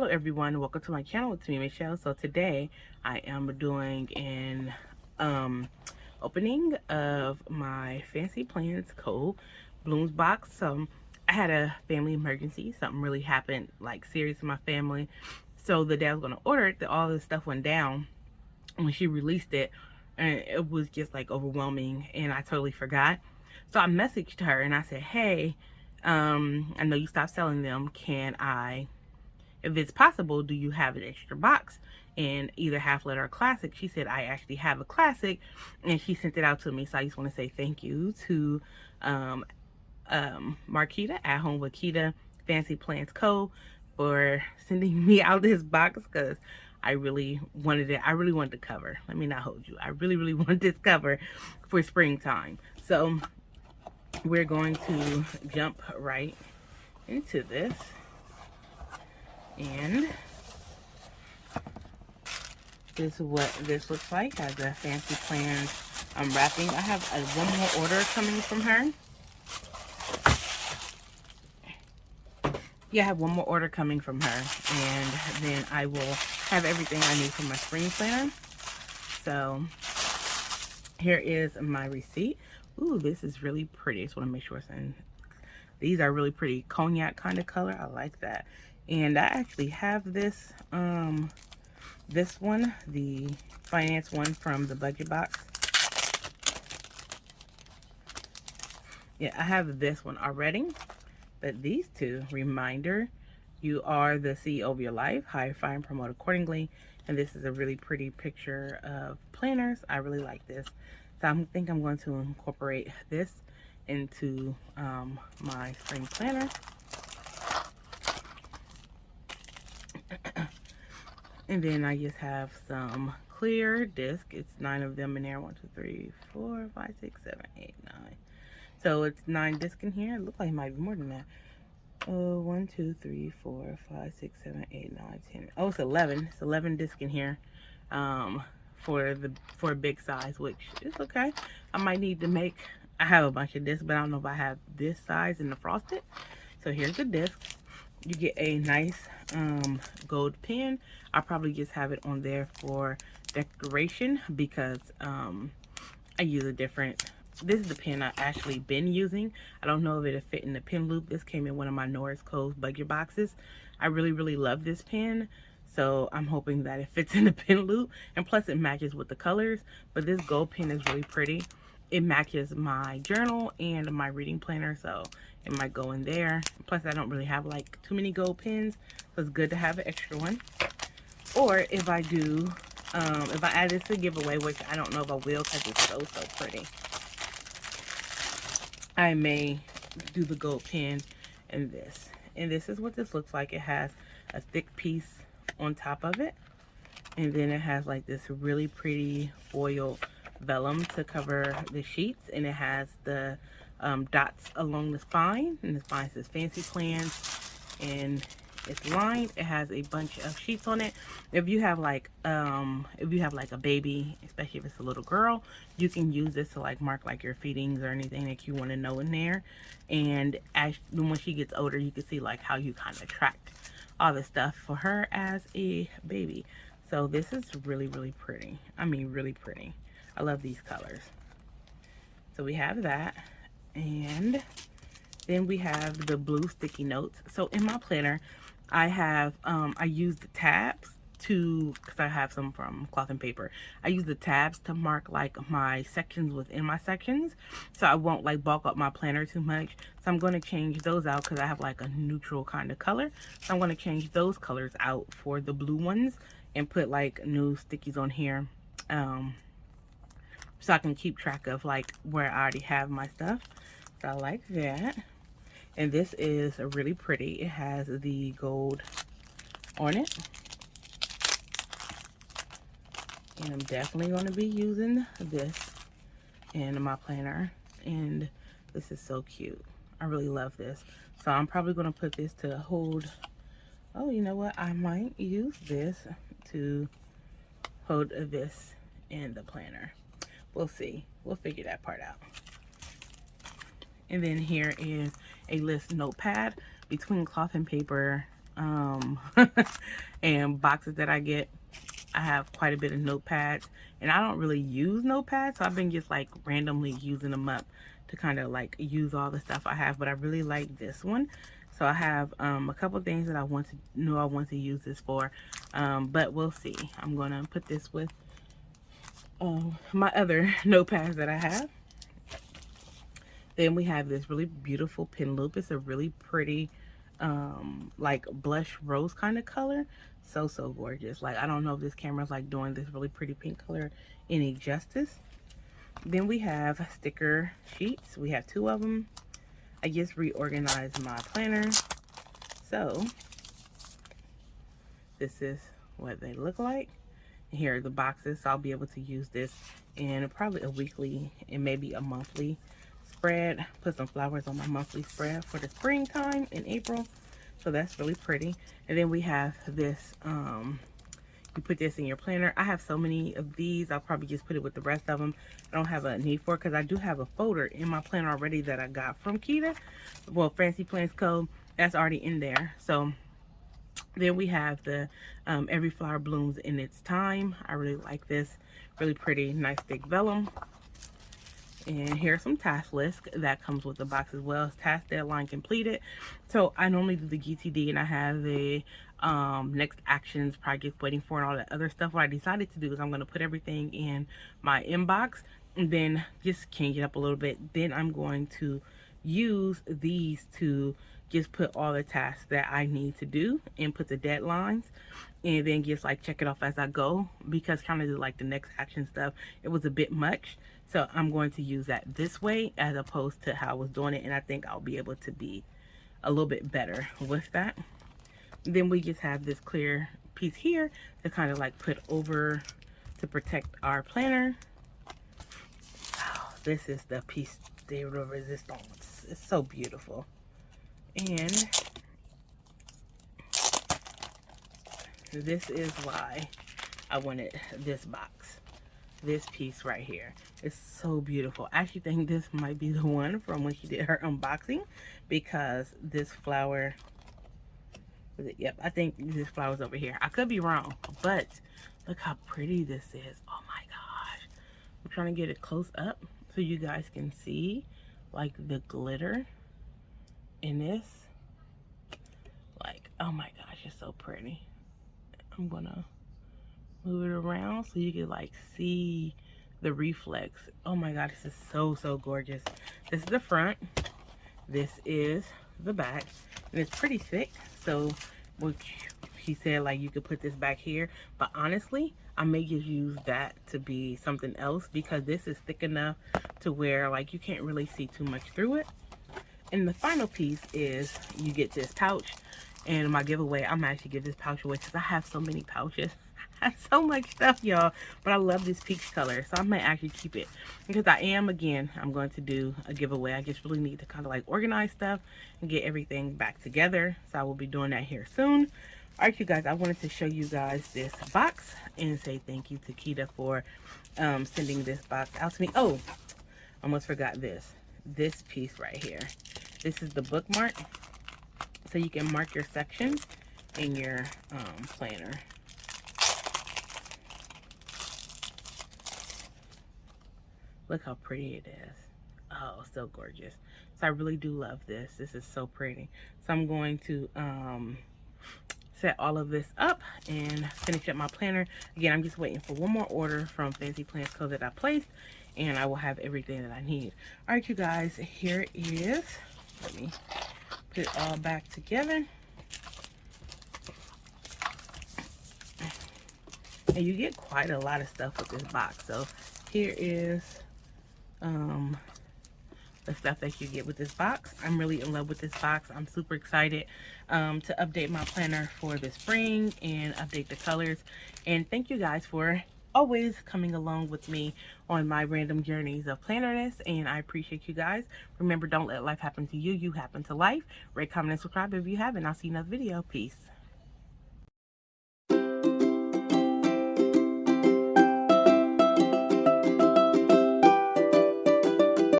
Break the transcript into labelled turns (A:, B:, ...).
A: everyone, welcome to my channel. It's me, Michelle. So today I am doing an opening of my Fancy Plans Co. Blooms box. So I had a family emergency. Something really happened, like serious in my family. So the day I was going to order it, all this stuff went down when she released it, and it was just like overwhelming, and I totally forgot. So I messaged her and I said, hey, I know you stopped selling them. Can I, if it's possible, do you have an extra box in either half letter or classic? She said, I actually have a classic, and she sent it out to me. So I just want to say thank you to Marquita at Home with Kita Fancy Plans Co. for sending me out this box, because I really wanted it. I really wanted the cover. Let me not hold you. I really wanted this cover for springtime. So we're going to jump right into this. And this is what this looks like. Has a Fancy Plans unwrapping. I have one more order coming from her. Yeah, I have one more order coming from her, and then I will have everything I need for my spring planner. So here is my receipt. Ooh, this is really pretty. I just want to make sure it's in. These are really pretty cognac kind of color. I like that. And I actually have this this one, the finance one from the budget box. Yeah, I have this one already. But these two, reminder, you are the CEO of your life, hire, fire, and promote accordingly. And this is a really pretty picture of planners. I really like this. So I think I'm going to incorporate this into my spring planner. And then I just have some clear disc. It's 9 of them in there. 1, 2, 3, 4, 5, 6, 7, 8, 9. So it's 9 discs in here. It looks like it might be more than that. 1, 2, 3, 4, 5, 6, 7, 8, 9, 10. Oh, it's 11. It's 11 discs in here for a big size, which is okay. I might need to make. I have a bunch of discs, but I don't know if I have this size in the frosted. So here's the disc. You get a nice gold pen. I'll probably just have it on there for decoration, because I use a different. This is the pen I've actually been using. I don't know if it'll fit in the pen loop. This came in one of my Norris Co's budget boxes. I really love this pen. So I'm hoping that it fits in the pen loop. And plus it matches with the colors. But this gold pen is really pretty. It matches my journal and my reading planner. So it might go in there. Plus I don't really have like too many gold pens. So it's good to have an extra one. Or if I do, if I add this to giveaway, which I don't know if I will because it's so pretty, I may do the gold pen and this. And this is what this looks like. It has a thick piece on top of it. And then it has like this really pretty foil vellum to cover the sheets. And it has the dots along the spine. And the spine says Fancy Plans. And it's lined. It has a bunch of sheets on it. If you have like a baby, especially if it's a little girl, you can use this to like mark like your feedings or anything that you want to know in there. And when she gets older, you can see like how you kind of track all the stuff for her as a baby. So this is really pretty. I mean, really pretty. I love these colors. So we have that, and then we have the blue sticky notes. So in my planner, I have, I use the tabs because I have some from Cloth and Paper. I use the tabs to mark like my sections within my sections, so I won't like bulk up my planner too much. So I'm going to change those out because I have like a neutral kind of color. So I'm going to change those colors out for the blue ones and put like new stickies on here, so I can keep track of like where I already have my stuff. So I like that. And this is really pretty. It has the gold on it. And I'm definitely going to be using this in my planner. And this is so cute. I really love this. So I'm probably going to put this to hold. Oh, you know what? I might use this to hold this in the planner. We'll see. We'll figure that part out. And then here is a list notepad between Cloth and Paper and boxes that I get. I have quite a bit of notepads, and I don't really use notepads, so I've been just like randomly using them up to kind of like use all the stuff I have. But I really like this one, so I have a couple things that I want to use this for, but we'll see. I'm gonna put this with my other notepads that I have. Then we have this really beautiful pin loop. It's a really pretty like blush rose kind of color. So gorgeous. Like, I don't know if this camera's like doing this really pretty pink color any justice. Then we have sticker sheets. We have 2 of them. I just reorganized my planner, so this is what they look like. And here are the boxes, so I'll be able to use this in probably a weekly and maybe a monthly spread. Put some flowers on my monthly spread for the springtime in April, so that's really pretty. And then we have this, you put this in your planner. I have so many of these, I'll probably just put it with the rest of them. I don't have a need for it because I do have a folder in my planner already that I got from Kita, well, Fancy Plans Co. That's already in there. So then we have the Every Flower Blooms in Its Time. I really like this. Really pretty, nice thick vellum. And here's some task lists that comes with the box as well. It's task deadline completed. So I normally do the GTD, and I have the next actions, projects waiting for, and all that other stuff. What I decided to do is I'm going to put everything in my inbox and then just change it up a little bit. Then I'm going to use these to just put all the tasks that I need to do and put the deadlines, and then just like check it off as I go, because kind of like the next action stuff, it was a bit much. So I'm going to use that this way as opposed to how I was doing it, and I think I'll be able to be a little bit better with that. Then we just have this clear piece here to kind of like put over to protect our planner. Oh, this is the piece de resistance. It's so beautiful. And this is why I wanted this box. This piece right here is so beautiful. I actually think this might be the one from when she did her unboxing, because this flower, was it? Yep, I think this flower's over here. I could be wrong, but look how pretty this is. Oh my gosh. I'm trying to get it close up so you guys can see like the glitter in this. Like, oh my gosh, it's so pretty. I'm gonna move it around so you can like see the reflex. Oh my god, this is so gorgeous. This is the front, this is the back, and it's pretty thick, so which she said like you could put this back here, but honestly I may just use that to be something else, because this is thick enough to where like you can't really see too much through it. And the final piece is you get this pouch. And in my giveaway, I'm actually give this pouch away because I have so many pouches. I have so much stuff, y'all. But I love this peach color, so I might actually keep it, because I'm going to do a giveaway. I just really need to kind of like organize stuff and get everything back together. So I will be doing that here soon. All right, you guys, I wanted to show you guys this box and say thank you to Kita for sending this box out to me. Oh, almost forgot this piece right here. This is the bookmark, so you can mark your sections in your planner. Look how pretty it is. Oh, so gorgeous. So I really do love this. This is so pretty. So I'm going to set all of this up and finish up my planner. Again, I'm just waiting for one more order from Fancy Plans Co. that I placed, and I will have everything that I need. All right, you guys, here it is. Let me put it all back together. And you get quite a lot of stuff with this box. So here is the stuff that you get with this box. I'm really in love with this box. I'm super excited to update my planner for the spring and update the colors. And thank you guys for always coming along with me on my random journeys of plannerness, and I appreciate you guys. Remember, don't let life happen to you, you happen to life. Rate, comment, and subscribe if you haven't. I'll see you in another video. Peace.